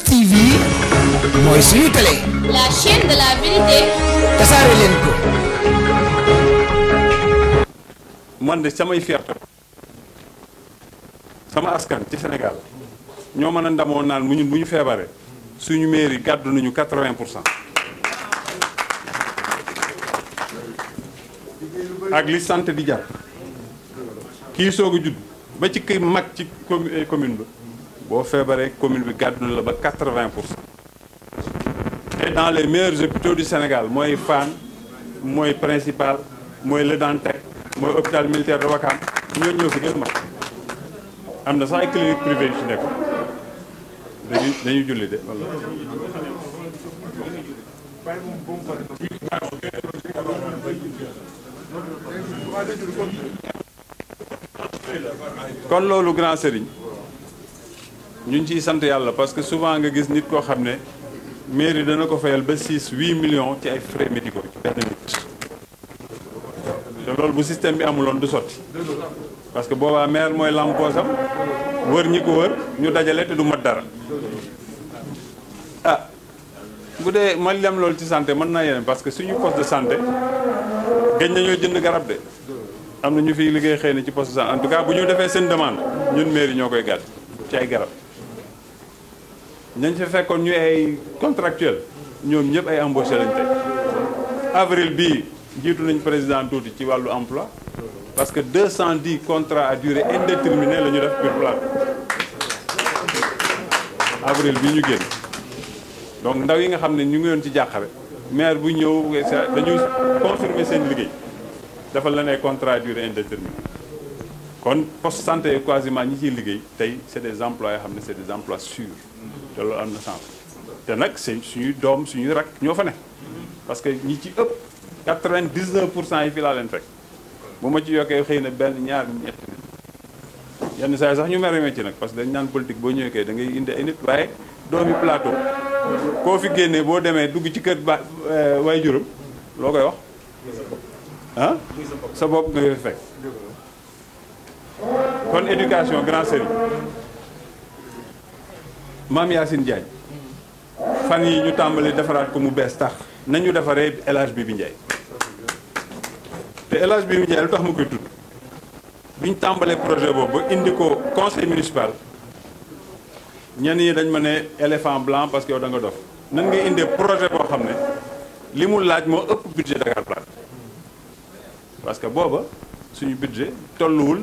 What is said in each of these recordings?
TV mooy suñu télé. La chaîne de la vérité. tasaare leen ko. man de samay fierté sama askan ci Sénégal ñoo mën a ndamoo naan mu ñun bu ñu feebaree suñu mairie gàddu nañu 80%. ak li santé di jar kii soog a judd ba ci kii mag ci commune ba boo feebaree commune bi gàddu na la ba 80%. et dans les meilleurs hôpitaux du Sénégal mooy Fann mooy Principal mooy Le Dantec mooy hôpital militaire de Ouakam ñoo ñëw fi gën mag am na sax ay clinique privée yu ci nekk dañuy julli de walla kon loolu grand sëriñ ñu ngi ciy sant yàlla parce que souvent nga gis nit koo xam ne mairie dana ko fayal ba 6-8 millions ci ay frais médicaux ci benn nit te loolu bu système bi amuloon du sotti parce que boobaa maire mooy lampoosam wër ñi ko wër ñu dajale te du mat dara ah bu dee man lem loolu ci santé mën naa yeneen parce que suñu poste de santé gëj nañoo jënd garab de am na ñu fiy liggéey xëy na ci poste de santé en tout cas bu ñu defee seen demande ñun mairie ñoo koy gàtt ci ay garab ñañ fa fekkoon ñu ay contractuel ñoom ñëpp ay embauché lañ tey avril bii jiitu nañ président tuuti ci wàllu emploi parce que 210 contrats à durée indéterminée la ñu def pour plan avril bii ñu génn donc ndaw yi nga xam ne ñu ngi yoon ci jàqare maire bu ñëw dañuy confirmer seen liggéey defal leen ay contrat à durée indéterminée kon poste santé yi quasiment ñi ciy liggéey tey c'est des emplois yoo xam ne c'est des emplois sûrs te loolu am na sens te nag c'est suñuy doom suñuy rak ñoo fa ne parce que ñi ci ëpp 99% yi fi laa leen fekk bu ma ci yokkee xëy na benn ñaar ñett yenn saa yi sax ñu mere ci nag parce que dañ naan politique boo ñëwee kay da ngay indi ay nit waaye doomi plateau koo fi génnee boo demee dugg ci kër ba way juróom loo koy wax ah sa bopp nga fekk kon éducation grand sérigne Mame Yacine Diagne fan yi ñu tàmbali defaraat ko mu bees tax nañu defaree El Hadj Bibi Ndiaye te El Hadj Bibi Ndiaye lu tax ma koy tudd bi ñu tàmbalee projet boobu ba indi ko conseil municipal ñenn ñi dañ ma ne éléphant blanc parce que yow da nga dof nan ngay indee projet boo xam ne li mu laaj moo ëpp budget Dakar Plateau parce que booba suñu budget tolluwul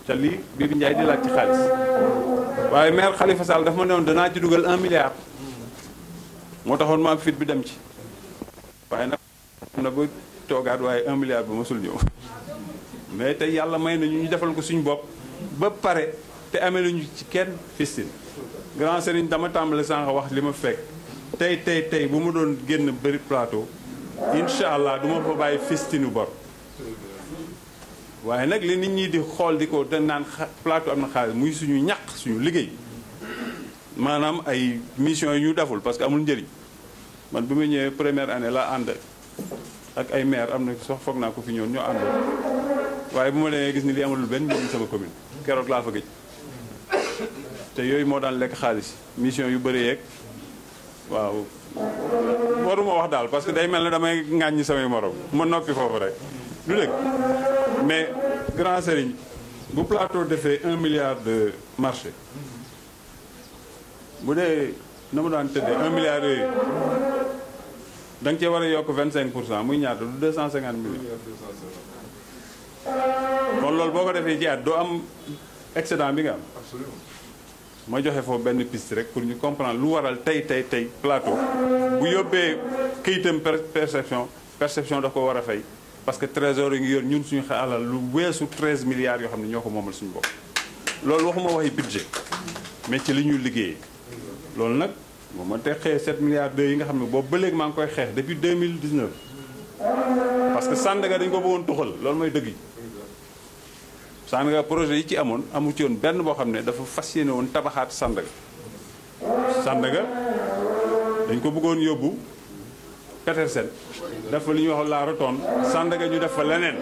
ca lii Bibi Ndiaye di laaj ci xaalis waaye maire Khalifa Sall dafa ma ne woon danaa ci dugal 1 milliard moo taxoon ma am fit bi dem ci waaye nag am na ba toogaat waaye 1 milliard ba mosul ñëw mais tey yàlla may nañu ñu defal ko suñu bopp ba pare te amee nañu ci kenn fistine grand sëriñ dama tàmbale sànq wax li ma fekk tey bu ma doon génn bëri plateau incha allah du ma fa bàyyi fistinu bor waaye nag li nit ñi di xool di ko dañ naan plateau am na xaalis muy suñu ñaq suñu liggéey maanaam ay mission yi ñu deful parce que amul njëriñ man bi ma ñëwee première année la ànd ak ay maire am na sox foog naa ko fi ñoon ñoo àndoon waaye bu ma demee gis ni li amalul benn njëriñ sama commune keroog laa fa gëj te yooyu moo daan lekk xaalis mission yu bëri yeeg waaw waruma wax daal parce que day mel ne damay ŋàññi samay morom ma noppi foofu rek du dëgg mais grand sérigne bu plateau defee 1 milliard de marché bu dee na ma daan tëddee 1 milliard yooyu da nga cee war a yokk 25% muy ñaata du 250 millions kon loolu boo ko defee ci at doo am excédent bi nga am ma joxe foofu benn piste rek pour ñu comprendre lu waral tey plateau bu yóbbee këyitam perception da ko war a fay parce que trésor yi ngi yor ñun suñu alal lu weesu 13 milliards yoo xam ne ñoo ko moomal suñu bopp loolu waxuma waxi budget mais ci li ñuy liggéeyee loolu nag moom ma teqee 7 milliards 2 yi nga xam ne boobu ba léegi maa ngi koy xeex depuis 2019 parce que Sandaga dañu ko bëggoon tuxal loolu mooy dëgg yi Sandaga projet yi ci amoon amu ci woon benn boo xam ne dafa fas yéene woon tabaxaat Sandaga dañ ko bëggoon yóbbu Petersen def fa li ñuy wax la rotonde Sandaga ñu def fa leneen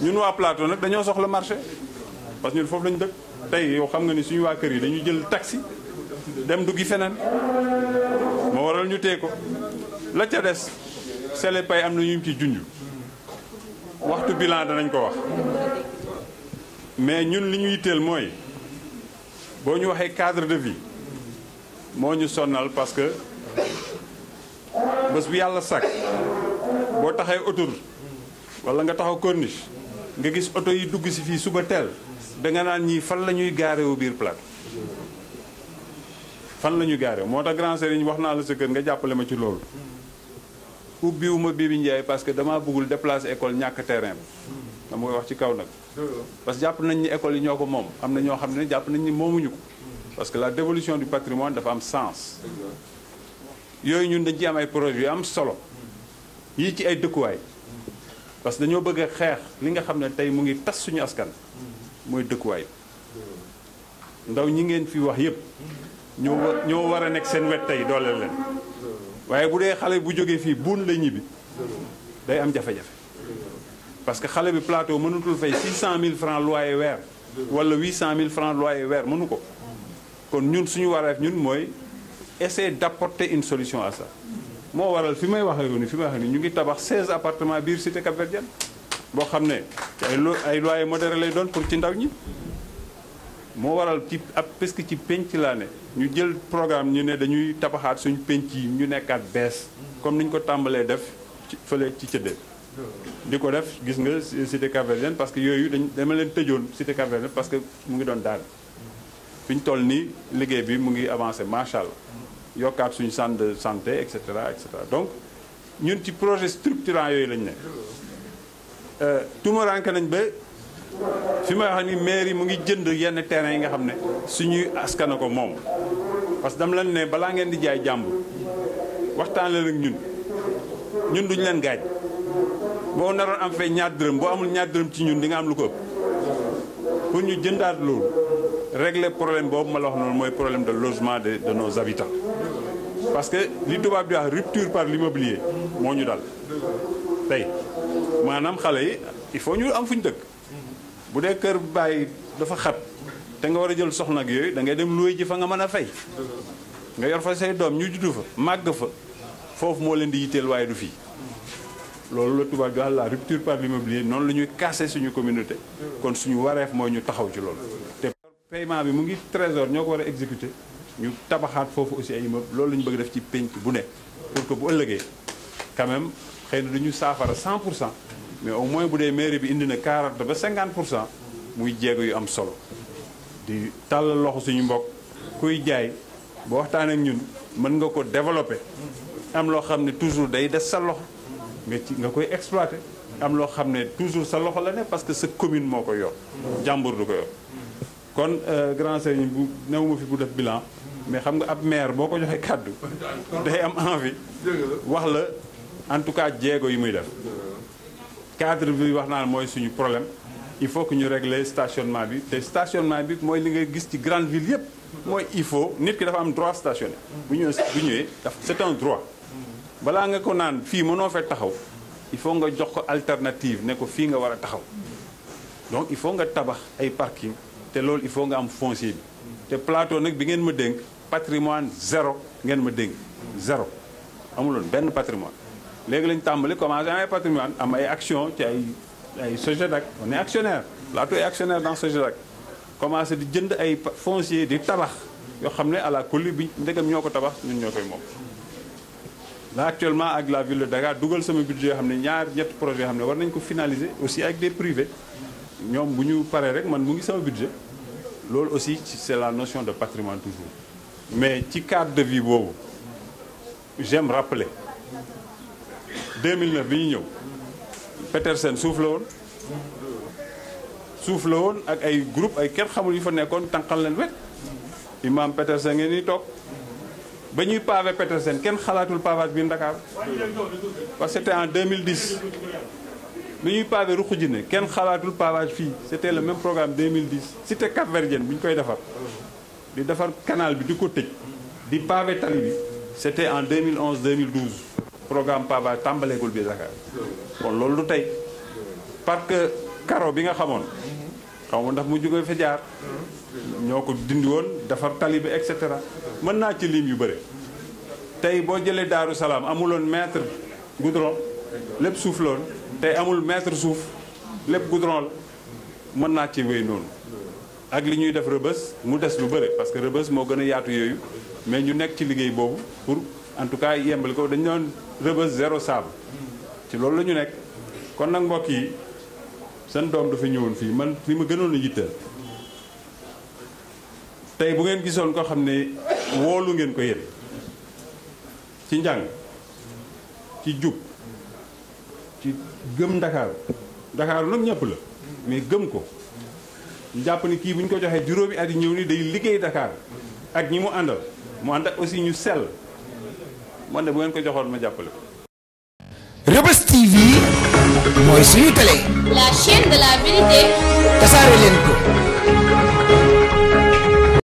ñun waa plateau nag dañoo soxla marché parce que ñun foofu lañu dëkk tey yow xam nga ni suñu waa kër yi dañuy jël taxi dem duggi feneen moo waral ñu tee ko la ca des Sele Pay am na ñu ci junj waxtu bilan danañ ko wax mais ñun li ñu yitteel mooy boo ñu waxee cadre de vie moo ñu sonnal parce que bés bu yàlla sàkk boo taxee autoroute wala nga taxaw corniche nga gis oto yi dugg si fii suba teel danga naan ñii fan la ñuy gaare wu biir Plateau fan la ñuy gaare moo tax grand sëriñ wax naa la sa kër nga jàppale ma ci loolu ubbiwuma Bibi Ndiaye parce que damaa bëggul déplacer école ñàkk terrain bi dama koy wax ci kaw nag parce que jàpp nañ ni école yi ñoo ko moom am na ñoo xam ne jàpp nañ ni moomuñu ko parce que la dévolution du patrimoine dafa am sens yooyu ñun dañ ci am ay projets yu am solo yii ci ay dëkkuwaay parce que dañoo bëgg a xeex li nga xam ne tey mu ngi tas suñu askan mooy dëkkuwaay ndaw ñi ngeen fi wax yépp ñoo war a nekk seen wet tey dooleel leen waaye bu dee xale bu jógee fii buun la ñibbi day am jafe-jafe parce que xale bi Plateau mënutul fay 600 000 francs loyer weer wala 800 000 francs loyer weer mënu ko kon ñun suñu wareef ñun mooy essayer d'apporter une solution à ça moo waral fi may waxee ni ñu ngi tabax 16 appartements biir cité Cap-Verdienne boo xam ne ay loyer modéré lay doon pour ci ndaw ñi moo waral ci ab parce que ci penc laa ne ñu jël programme ñu ne dañuy tabaxaat suñu penc yi ñu nekkaat bees comme ni ñu ko tàmbalee def ci fële ci cëddee di ko def gis nga cité Cap-Verdienne parce que yooyu dama leen tëjoon cité Cap-Verdienne parce que mu ngi doon daal fi ñu toll nii liggéey bi mu ngi avancé macha allah yokkaat suñu centre de santé et cetera et cetera donc ñun ci projet structurant yooyu lañ ne tumaranke nañ ba fi may wax ni maire yi mu ngi jënd yenn terrain yi nga xam ne suñuy askana ko moom parce que dama leen ne balaa ngeen di jaay jàmbur waxtaan leen ak ñun duñu leen gaaj boo naroon am fay ñaar dërëm boo amul ñaar dërëm ci ñun di nga am lu ko ëpp pour ñu jëndaat loolu régler problème boobu ma la wax noonu mooy problème de logement de nos habitants parce que li tubaab di wax rupture par l'immobilier moo ñu dal tey maanaam xale yi il faut ñu am fu ñu dëkk bu dee kër bàyyi dafa xat te nga war a jël soxna ak yooyu da ngay dem loué ji fa nga mën a fay nga yor fa say doom ñu juddu fa màgg fa foofu moo leen di yitteel waaye du fii loolu la tubaab di wax la rupture par l'immobilier noonu la ñuy casser suñu communauté kon suñu wareef mooy ñu taxaw ci loolu te paiement bi mu ngi trésor ñoo ko war a exécuter ñu tabaxaat foofu aussi ay immeuble loolu la ñu bëgg def ci penc bu nekk pour que bu ëllëgee quand même xëy na duñu saafara 100% mais au moins bu dee mairie bi indi na 40 ba 50% muy jéego yu am solo di tàllal loxo suñu mbokk kuy jaay ba waxtaan ak ñun mën nga ko développer am loo xam ne toujours day des sa loxo nga koy exploiter am loo xam ne toujours sa loxo la ne parce que sa commune moo ko yor jàmbur du ko yor kon grand sëriñ bu newuma fi bu def bilan mais xam nga ab maire boo ko joxee kàddu day am envie wax la en tout cas jéego yi muy def cadre bi wax naa mooy suñu problème il faut que ñu régler stationnement bi te stationnement bi mooy li nga gis ci grande ville yëpp mooy il faut nit ki dafa am droit stationner bu ñëwee c'est un droit balaa nga ko naan fii mënoo fee taxaw il faut nga jox ko alternative ne ko fii nga war a taxaw donc il faut nga tabax ay parking te loolu il faut nga am foncier bi te plateau nag bi ngeen ma dénk patrimoine zéro ngeen ma dénk zéro amuloon benn patrimoine léegi lañ tàmbali commencé am ay patrimoine am ay action ci ay Sogédac on est actionnaire plateau est actionnaire dans Sogédac commencé di jënd ay foncier di tabax yoo xam ne à la kulli bi ndegam ñoo ko tabax ñun ñoo koy moom là actuellement ak la ville de Dakar dugal sama budget yoo xam ne ñetti projets yoo xam ne war nañ ko finaliser aussi avec des privés ñoom bu ñu paree rek man mu ngi sama budget loolu aussi c'est la notion de patrimoine toujours mais ci cadre de vie boobu j'aime rappeler 2009 bi ñu ñëw Petersen suuf la woon ak ay groupe ay kenn xamul yu fa nekkoon tànqal leen wet imam Petersen ngeen ni toog ba ñuy pavé Petersen kenn xalaatul pavage biir Dakar parce que c'était en 2010 bi ñuy pavé Ruxujine kenn xalaatul pavage fii c'était le même programme 2010 cité Cap-Verdienne bu ñu koy defar di defar canal bi di ko tëj di pavé tali bi c'était en 2011 2012 programme pavage tàmbaleegul biir Dakar kon loolu du tey parce que karo bi nga xamoon xaw ma ndax mu jógee fa jaar ñoo ko dindi woon defar tali bi et cetera mën naa ci lim yu bëri tey boo jëlee Daaru Salaam amuloon mètre goudron lépp suuf loon tey amul mètre suuf lépp goudron la mën naa ci wéy noonu ak li ñuy def Rebeuss mu des lu bëri parce que Rebeuss moo gën a yaatu yooyu mais ñu nekk ci liggéey boobu pour en tout cas yembali ko dañu doon Rebeuss zéro sable ci loolu la ñu nekk kon nag mbokk yi seen doom dafa ñëwoon fii man li ma gënoon a yitteel tey bu ngeen gisoon ko xam ne woolu ngeen ko yéen ci njàng ci jub ci gëm Ndakaaru nag ñëpp la mais gëm ko jàpp ni kii bu ñu ko joxee juróomi at yi ñëw ni day liggéey Dakar ak ñi mu àndal mu ànd ak aussi ñu sell man de bu ngeen ko joxoon ma jàppale ko. Rebeuss TV mooy suñu télé. La chaîne de la vérité. tasaare leen ko.